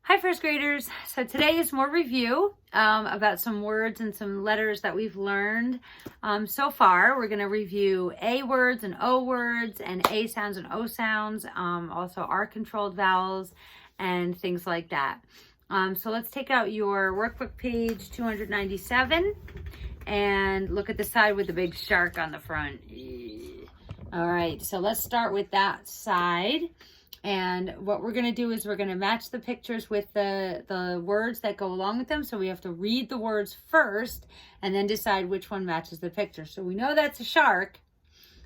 Hi, first graders. So today is more review about some words and some letters that we've learned so far. We're going to review A words and O words and A sounds and O sounds, also R controlled vowels and things like that. So let's take out your workbook page 297 and look at the side with the big shark on the front. All right, so let's start with that side. And what we're going to do is we're going to match the pictures with the words that go along with them. So we have to read the words first and then decide which one matches the picture. So we know that's a shark.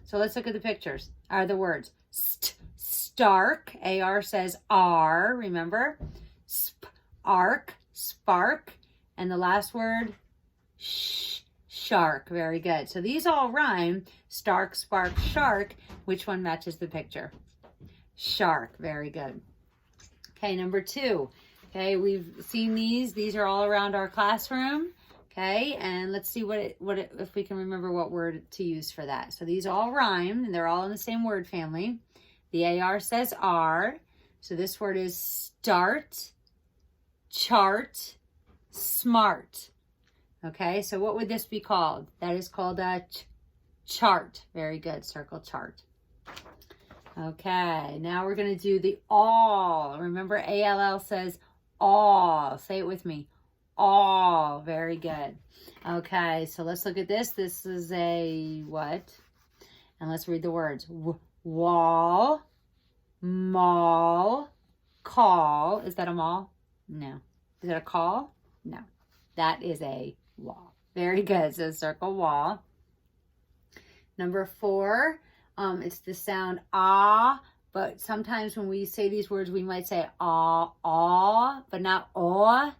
So let's look at the pictures. Are the words stark, A-R says R, remember? Ark, spark. And the last word, shark. Very good. So these all rhyme. Stark, spark, shark. Which one matches the picture? Shark. Very good. Okay, number 2. Okay, we've seen these. These are all around our classroom. Okay, and let's see if we can remember what word to use for that. So these all rhyme, and they're all in the same word family. The AR says R. So this word is start, chart, smart. Okay, so what would this be called? That is called a chart. Very good. Circle chart. Okay, now we're going to do the all. Remember, ALL says all. Say it with me. All. Very good. Okay, so let's look at this. This is a what? And let's read the words. Wall, mall, call. Is that a mall? No. Is that a call? No. That is a wall. Very good. So circle wall. Number 4. It's the sound ah, but sometimes when we say these words, we might say ah, but not aw.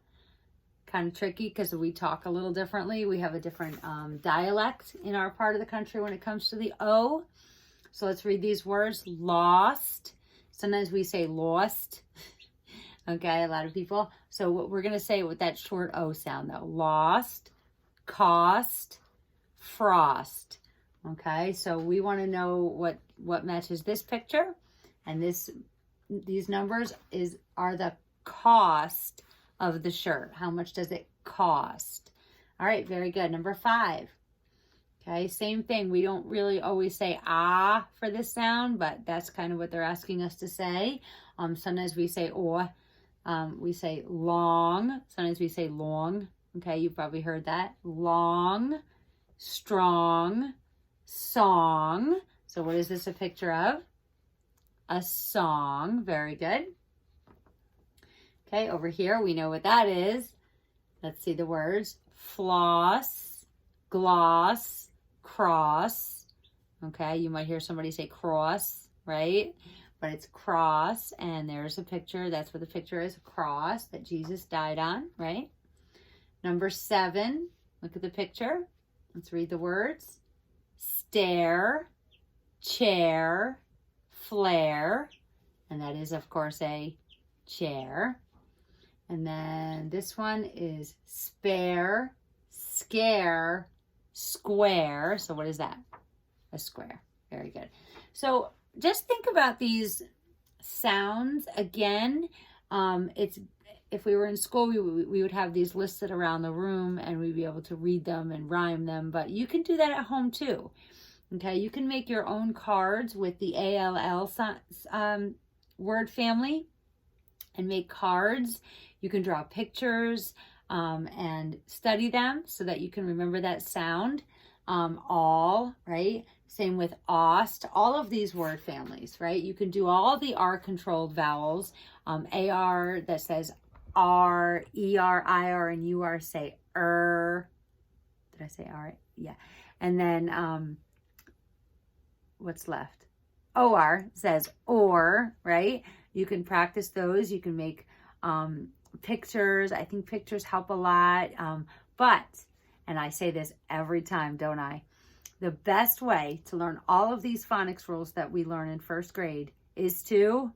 Kind of tricky because we talk a little differently. We have a different dialect in our part of the country when it comes to the O. So let's read these words. Lost. Sometimes we say lost. Okay, a lot of people. So what we're going to say with that short O sound though. Lost, cost, frost. Okay, so we want to know what matches this picture, and these numbers are the cost of the shirt. How much does it cost? All right, very good. Number 5. Okay, same thing. We don't really always say ah for this sound, but that's kind of what they're asking us to say. Sometimes we say or. We say long. Sometimes we say long. Okay, you've probably heard that. Long, strong, song. So what is this a picture of? A song. Very good. Okay, over here we know what that is. Let's see the words. Floss, gloss, cross. Okay, you might hear somebody say cross, right? But it's cross, and there's a picture. That's what the picture is, a cross that Jesus died on, right? Number 7, look at the picture. Let's read the words. Stare, chair, flare, and that is, of course, a chair. And then this one is spare, scare, square. So what is that? A square. Very good. So just think about these sounds again. If we were in school, we would have these listed around the room and we'd be able to read them and rhyme them, but you can do that at home too. Okay, you can make your own cards with the ALL word family and make cards. You can draw pictures and study them so that you can remember that sound. All, right? Same with ost, all of these word families, right? You can do all the R controlled vowels. AR that says R, ER, IR, and UR say Did I say R? Yeah. And then what's left? OR says or, right? You can practice those. You can make pictures. I think pictures help a lot. And I say this every time, don't I? The best way to learn all of these phonics rules that we learn in first grade is to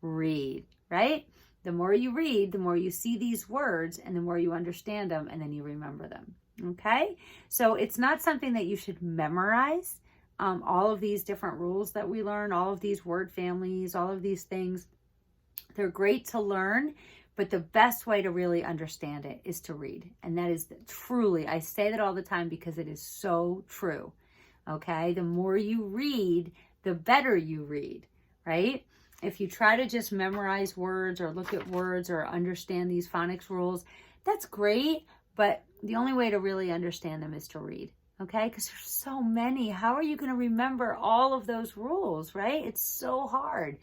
read, right? The more you read, the more you see these words and the more you understand them and then you remember them, okay? So it's not something that you should memorize. All of these different rules that we learn, all of these word families, all of these things, they're great to learn, But the best way to really understand it is to read. And that is truly, I say that all the time because it is so true. Okay? The more you read, the better you read, right? If you try to just memorize words or look at words or understand these phonics rules, that's great. But the only way to really understand them is to read. Okay? Because there's so many. How are you going to remember all of those rules, right? It's so hard.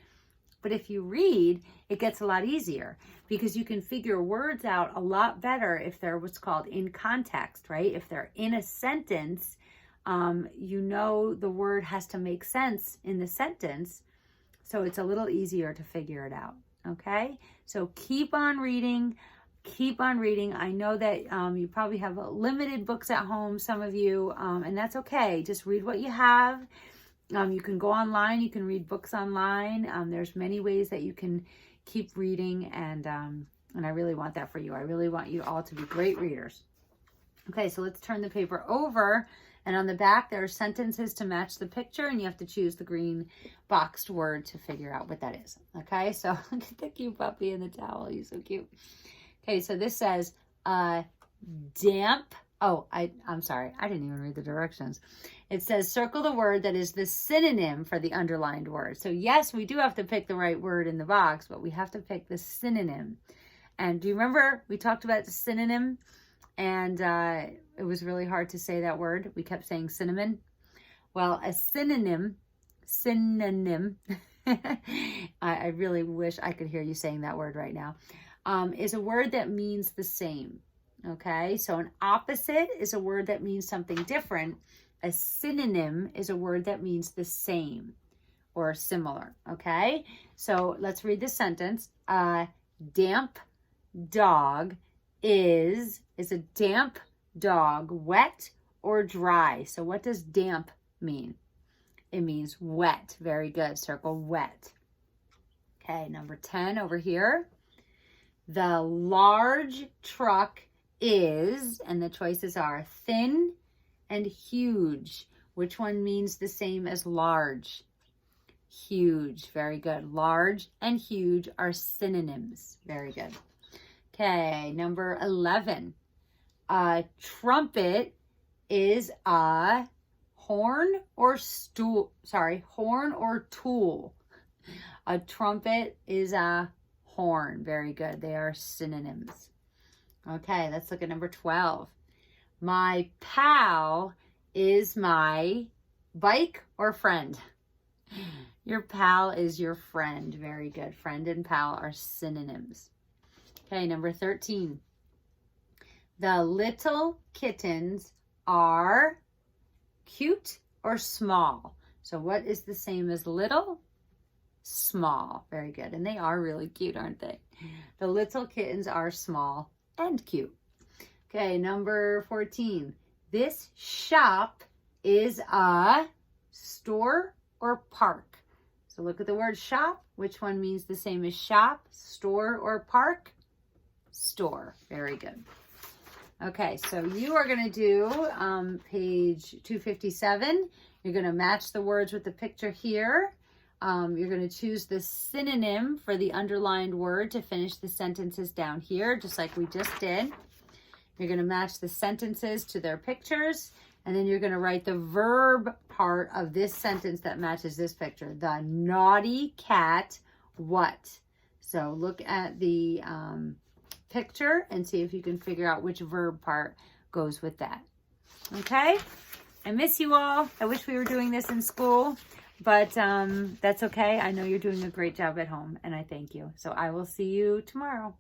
But if you read, it gets a lot easier because you can figure words out a lot better if they're what's called in context, right? If they're in a sentence, you know the word has to make sense in the sentence. So it's a little easier to figure it out, okay? So keep on reading. Keep on reading. I know that you probably have limited books at home, some of you, and that's okay. Just read what you have. You can go online. You can read books online. There's many ways that you can keep reading, and I really want that for you. I really want you all to be great readers. Okay, so let's turn the paper over, and on the back there are sentences to match the picture, and you have to choose the green boxed word to figure out what that is. Okay, so look at the cute puppy in the towel. He's so cute. Okay, so this says damp. Oh, I'm sorry. I didn't even read the directions. It says circle the word that is the synonym for the underlined word. So yes, we do have to pick the right word in the box, but we have to pick the synonym. And do you remember we talked about the synonym? And it was really hard to say that word. We kept saying cinnamon. Well, a synonym, I really wish I could hear you saying that word right now, is a word that means the same. Okay, so an opposite is a word that means something different. A synonym is a word that means the same or similar. Okay, so let's read the sentence. Damp dog is a damp dog wet or dry? So what does damp mean? It means wet. Very good. Circle wet. Okay, number 10 over here. The large truck is, and the choices are thin and huge. Which one means the same as large? Huge. Very good. Large and huge are synonyms. Very good. Okay, number 11. A trumpet is a horn or stool. Sorry, horn or tool. A trumpet is a horn. Very good. They are synonyms. Okay, let's look at number 12. My pal is my bike or friend? Your pal is your friend. Very good. Friend and pal are synonyms. Okay, number 13. The little kittens are cute or small? So what is the same as little? Small. Very good. And they are really cute, aren't they? The little kittens are small and cute. Okay, number 14. This shop is a store or park? So look at the word shop. Which one means the same as shop, store, or park? Store. Very good. Okay, so you are going to do page 257. You're going to match the words with the picture here. You're going to choose the synonym for the underlined word to finish the sentences down here, just like we just did. You're going to match the sentences to their pictures, and then you're going to write the verb part of this sentence that matches this picture. The naughty cat what? So look at the picture and see if you can figure out which verb part goes with that. Okay? I miss you all. I wish we were doing this in school. But that's okay. I know you're doing a great job at home, and I thank you. So I will see you tomorrow.